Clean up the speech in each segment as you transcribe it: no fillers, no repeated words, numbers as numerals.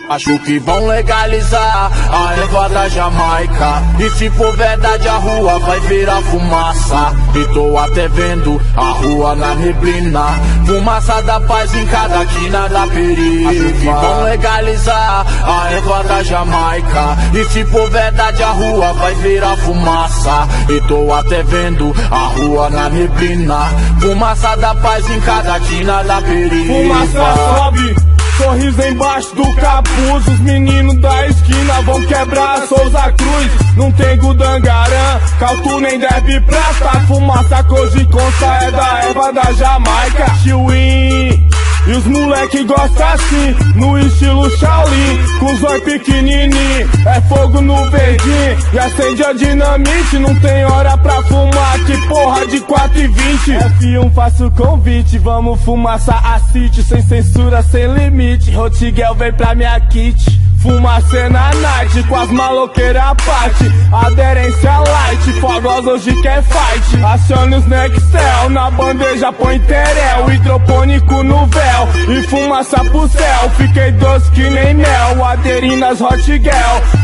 Acho que vão legalizar a erva da Jamaica, e se for verdade a rua vai virar fumaça. E tô até vendo a rua na neblina, fumaça da paz em cada quina da perifa. Acho que vão legalizar a erva da Jamaica, e se for verdade a rua vai virar fumaça. E tô até vendo a rua na neblina, fumaça da paz em cada quina da perifa. Fumaça sobe, sorriso embaixo do capuz. Os meninos da esquina vão quebrar a Souza Cruz. Não tem Gudangarã, Cautu nem Derby Prata. Fumaça Koji Consta é da erva da Jamaica. Chiwin, e os moleque gostam assim, no estilo Shaolin, com zóio pequenininho, é fogo no verdinho, e acende a dinamite, não tem hora pra fumar, que porra de 4h20. F1 faço convite, vamos fumaça a City, sem censura, sem limite, Rotiguel vem pra minha kit. Fumacê na night, com as maloqueiras à parte, aderência light, fogosa hoje quer fight. Acione os Nextel, na bandeja põe terel, hidropônico no véu, e fumaça pro céu. Fiquei doce que nem mel, aderi nas Hot Girl,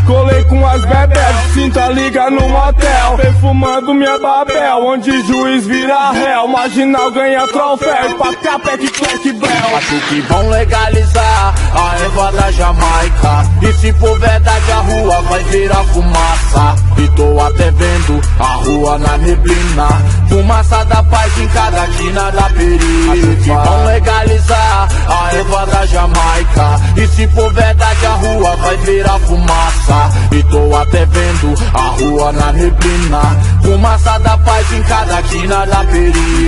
colei com as bebés, sinta liga no motel, perfumando minha Babel, onde juiz vira réu, marginal ganha troféu, e pra cá pec clack bel. Acho que vão legalizar a erva da Jamaica, e se for verdade a rua vai virar fumaça. E tô até vendo a rua na neblina, fumaça da paz em cada quina da perifa. Acho que vão legalizar a erva da Jamaica, e se for verdade a rua vai virar fumaça. E tô até vendo a rua na neblina, fumaça da paz em cada quina da perifa.